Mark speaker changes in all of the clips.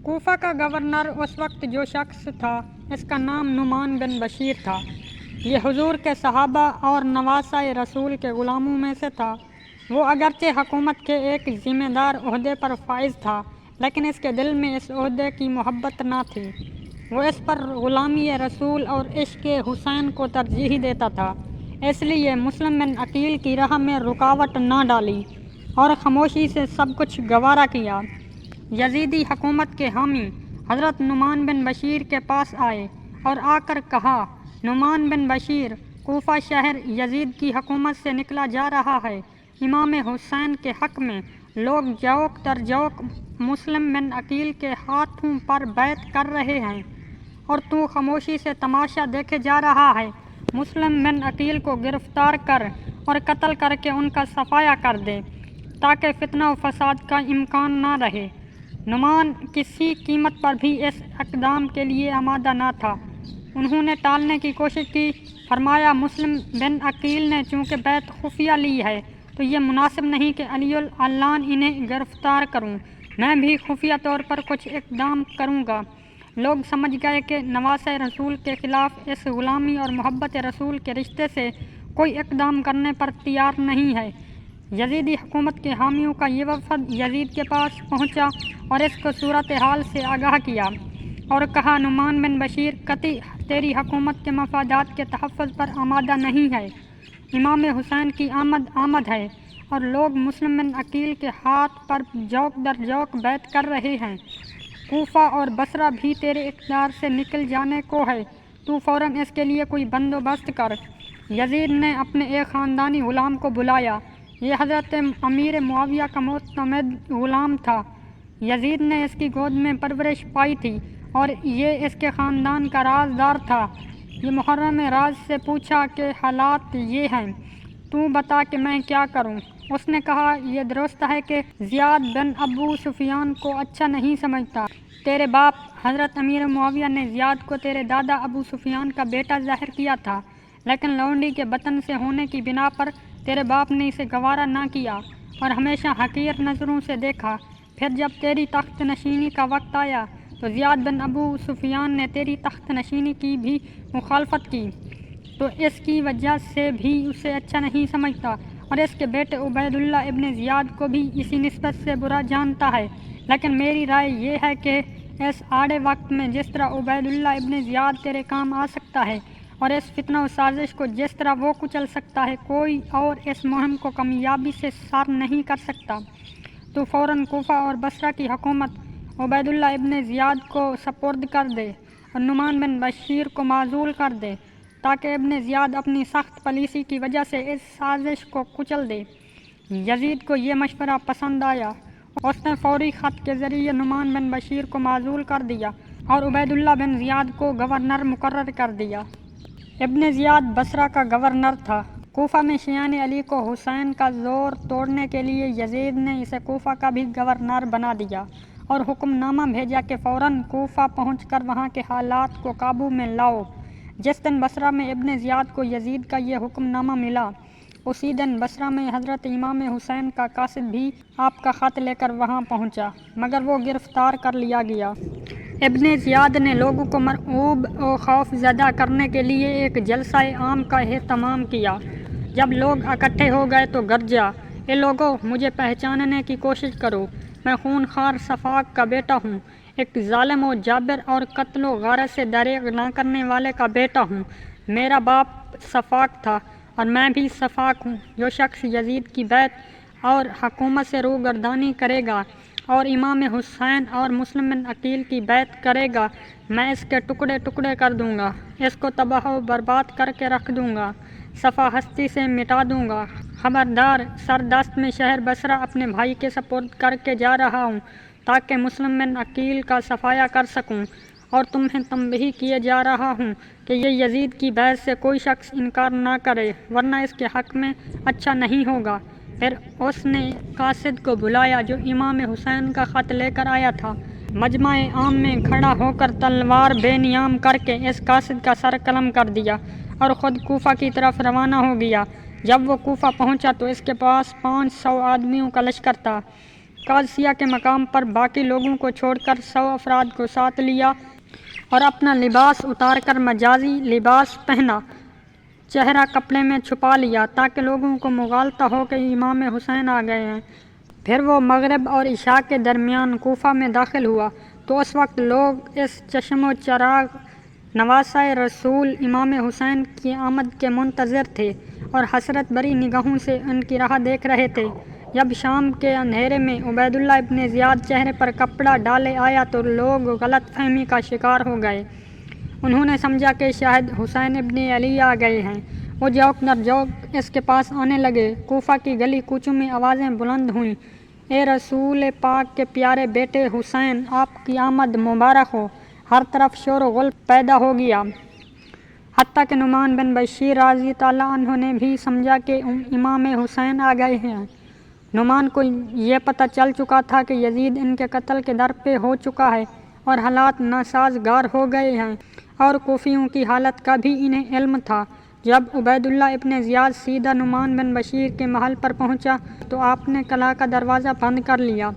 Speaker 1: کوفہ کا گورنر اس وقت جو شخص تھا اس کا نام نعمان بن بشیر تھا۔ یہ حضور کے صحابہ اور نواسۂ رسول کے غلاموں میں سے تھا۔ وہ اگرچہ حکومت کے ایک ذمہ دار عہدے پر فائز تھا لیکن اس کے دل میں اس عہدے کی محبت نہ تھی۔ وہ اس پر غلامی رسول اور عشق حسین کو ترجیح دیتا تھا، اس لیے مسلم بن عقیل کی راہ میں رکاوٹ نہ ڈالی اور خاموشی سے سب کچھ گوارا کیا۔ یزیدی حکومت کے حامی حضرت نعمان بن بشیر کے پاس آئے اور آ کر کہا، نعمان بن بشیر، کوفہ شہر یزید کی حکومت سے نکلا جا رہا ہے۔ امام حسین کے حق میں لوگ جوق در جوق مسلم بن عقیل کے ہاتھوں پر بیعت کر رہے ہیں اور تو خاموشی سے تماشا دیکھے جا رہا ہے۔ مسلم بن عقیل کو گرفتار کر اور قتل کر کے ان کا صفایا کر دے تاکہ فتنہ و فساد کا امکان نہ رہے۔ نعمان کسی قیمت پر بھی اس اقدام کے لیے آمادہ نہ تھا۔ انہوں نے ٹالنے کی کوشش کی، فرمایا، مسلم بن عقیل نے چونکہ بیعت خفیہ لی ہے تو یہ مناسب نہیں کہ علی الاعلان انہیں گرفتار کروں، میں بھی خفیہ طور پر کچھ اقدام کروں گا۔ لوگ سمجھ گئے کہ نواسۂ رسول کے خلاف اس غلامی اور محبت رسول کے رشتے سے کوئی اقدام کرنے پر تیار نہیں ہے۔ یزیدی حکومت کے حامیوں کا یہ وفد یزید کے پاس پہنچا اور اس کو صورتحال سے آگاہ کیا اور کہا، نعمان بن بشیر قطعی تیری حکومت کے مفادات کے تحفظ پر آمادہ نہیں ہے۔ امام حسین کی آمد ہے اور لوگ مسلم بن عقیل کے ہاتھ پر جوق در جوق بیعت کر رہے ہیں۔ کوفہ اور بصرہ بھی تیرے اقتدار سے نکل جانے کو ہے، تو فوراً اس کے لیے کوئی بندوبست کر۔ یزید نے اپنے ایک خاندانی غلام کو بلایا۔ یہ حضرت امیر معاویہ کا معتمد غلام تھا۔ یزید نے اس کی گود میں پرورش پائی تھی اور یہ اس کے خاندان کا رازدار تھا۔ یہ محرم راز سے پوچھا کہ حالات یہ ہیں، تو بتا کہ میں کیا کروں۔ اس نے کہا، یہ درست ہے کہ زیاد بن ابو سفیان کو اچھا نہیں سمجھتا۔ تیرے باپ حضرت امیر معاویہ نے زیاد کو تیرے دادا ابو سفیان کا بیٹا ظاہر کیا تھا، لیکن لونڈی کے بطن سے ہونے کی بنا پر تیرے باپ نے اسے گوارا نہ کیا اور ہمیشہ حقیر نظروں سے دیکھا۔ پھر جب تیری تخت نشینی کا وقت آیا تو زیاد بن ابو سفیان نے تیری تخت نشینی کی بھی مخالفت کی، تو اس کی وجہ سے بھی اسے اچھا نہیں سمجھتا اور اس کے بیٹے عبید اللہ ابن زیاد کو بھی اسی نسبت سے برا جانتا ہے۔ لیکن میری رائے یہ ہے کہ اس آڑے وقت میں جس طرح عبید اللہ ابن زیاد تیرے کام آ سکتا ہے اور اس فتنہ و سازش کو جس طرح وہ کچل سکتا ہے، کوئی اور اس مہم کو کامیابی سے سار نہیں کر سکتا۔ تو فوراً کوفہ اور بصرہ کی حکومت عبید اللہ ابن زیاد کو سپرد کر دے اور نعمان بن بشیر کو معزول کر دے تاکہ ابن زیاد اپنی سخت پالیسی کی وجہ سے اس سازش کو کچل دے۔ یزید کو یہ مشورہ پسند آیا۔ اس نے فوری خط کے ذریعے نعمان بن بشیر کو معزول کر دیا اور عبید اللہ بن زیاد کو گورنر مقرر کر دیا۔ ابن زیاد بصرہ کا گورنر تھا۔ کوفہ میں شیعان علی کو حسین کا زور توڑنے کے لیے یزید نے اسے کوفہ کا بھی گورنر بنا دیا اور حکم نامہ بھیجا کہ فوراً کوفہ پہنچ کر وہاں کے حالات کو قابو میں لاؤ۔ جس دن بصرہ میں ابن زیاد کو یزید کا یہ حکم نامہ ملا، اسی دن بصرہ میں حضرت امام حسین کا قاصد بھی آپ کا خط لے کر وہاں پہنچا، مگر وہ گرفتار کر لیا گیا۔ ابن زیاد نے لوگوں کو مرعوب و خوف زدہ کرنے کے لیے ایک جلسہ عام کا اہتمام کیا۔ جب لوگ اکٹھے ہو گئے تو گرجا، اے لوگو، مجھے پہچاننے کی کوشش کرو، میں خون خوار صفاق کا بیٹا ہوں، ایک ظالم و جابر اور قتل و غارت سے دریغ نہ کرنے والے کا بیٹا ہوں۔ میرا باپ صفاق تھا اور میں بھی صفاق ہوں۔ جو شخص یزید کی بیعت اور حکومت سے روگردانی کرے گا اور امام حسین اور مسلم بن عقیل کی بیعت کرے گا، میں اس کے ٹکڑے ٹکڑے کر دوں گا، اس کو تباہ و برباد کر کے رکھ دوں گا، صفحہ ہستی سے مٹا دوں گا۔ خبردار، سر دست میں شہر بصرہ اپنے بھائی کے سپرد کر کے جا رہا ہوں تاکہ مسلم بن عقیل کا صفایا کر سکوں، اور تمہیں تنبیہ کیے جا رہا ہوں کہ یہ یزید کی بیعت سے کوئی شخص انکار نہ کرے ورنہ اس کے حق میں اچھا نہیں ہوگا۔ پھر اس نے قاصد کو بلایا جو امام حسین کا خط لے کر آیا تھا۔ مجمع عام میں کھڑا ہو کر تلوار بے نیام کر کے اس قاصد کا سر قلم کر دیا اور خود کوفہ کی طرف روانہ ہو گیا۔ جب وہ کوفہ پہنچا تو اس کے پاس 500 آدمیوں کا لشکر تھا۔ قادسیہ کے مقام پر باقی لوگوں کو چھوڑ کر 100 افراد کو ساتھ لیا اور اپنا لباس اتار کر مجازی لباس پہنا، چہرہ کپڑے میں چھپا لیا تاکہ لوگوں کو مغالطہ ہو کہ امام حسین آ گئے ہیں۔ پھر وہ مغرب اور عشاء کے درمیان کوفہ میں داخل ہوا تو اس وقت لوگ اس چشم و چراغ نواسۂ رسول امام حسین کی آمد کے منتظر تھے اور حسرت بھری نگاہوں سے ان کی راہ دیکھ رہے تھے۔ جب شام کے اندھیرے میں عبید اللہ ابن زیاد چہرے پر کپڑا ڈالے آیا تو لوگ غلط فہمی کا شکار ہو گئے۔ انہوں نے سمجھا کہ شاید حسین ابن علی آ گئے ہیں۔ وہ جوک در جوک اس کے پاس آنے لگے۔ کوفہ کی گلی کوچوں میں آوازیں بلند ہوئیں، اے رسول پاک کے پیارے بیٹے حسین، آپ کی آمد مبارک ہو۔ ہر طرف شور و غل پیدا ہو گیا، حتیٰ کہ نعمان بن بشیر رضی اللہ عنہ نے بھی سمجھا کہ امام حسین آ گئے ہیں۔ نعمان کو یہ پتہ چل چکا تھا کہ یزید ان کے قتل کے در پہ ہو چکا ہے اور حالات ناسازگار ہو گئے ہیں، اور کوفیوں کی حالت کا بھی انہیں علم تھا۔ جب عبید اللہ ابن زیاد سیدھا نعمان بن بشیر کے محل پر پہنچا تو آپ نے قلعہ کا دروازہ بند کر لیا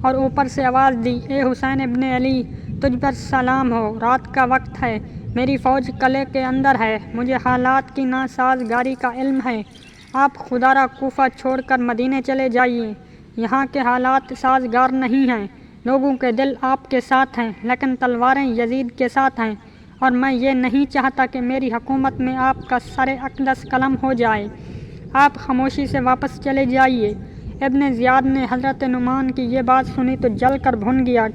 Speaker 1: اور اوپر سے آواز دی، اے حسین ابن علی، تجھ پر سلام ہو، رات کا وقت ہے، میری فوج قلعے کے اندر ہے، مجھے حالات کی ناسازگاری کا علم ہے، آپ خدا را کوفہ چھوڑ کر مدینے چلے جائیے، یہاں کے حالات سازگار نہیں ہیں، لوگوں کے دل آپ کے ساتھ ہیں لیکن تلواریں یزید کے ساتھ ہیں، اور میں یہ نہیں چاہتا کہ میری حکومت میں آپ کا سر اقدس قلم ہو جائے، آپ خاموشی سے واپس چلے جائیے۔ ابن زیاد نے حضرت نعمان کی یہ بات سنی تو جل کر بھن گیا،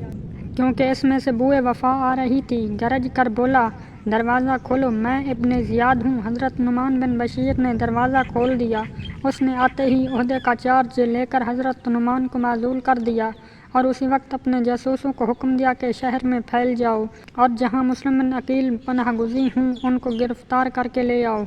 Speaker 1: کیونکہ اس میں سے بوئے وفا آ رہی تھی۔ گرج کر بولا، دروازہ کھولو، میں ابن زیاد ہوں۔ حضرت نعمان بن بشیر نے دروازہ کھول دیا۔ اس نے آتے ہی عہدے کا چارج لے کر حضرت نعمان کو معزول کر دیا اور اسی وقت اپنے جاسوسوں کو حکم دیا کہ شہر میں پھیل جاؤ اور جہاں مسلم بن عقیل پناہ گزین ہوں ان کو گرفتار کر کے لے آؤ۔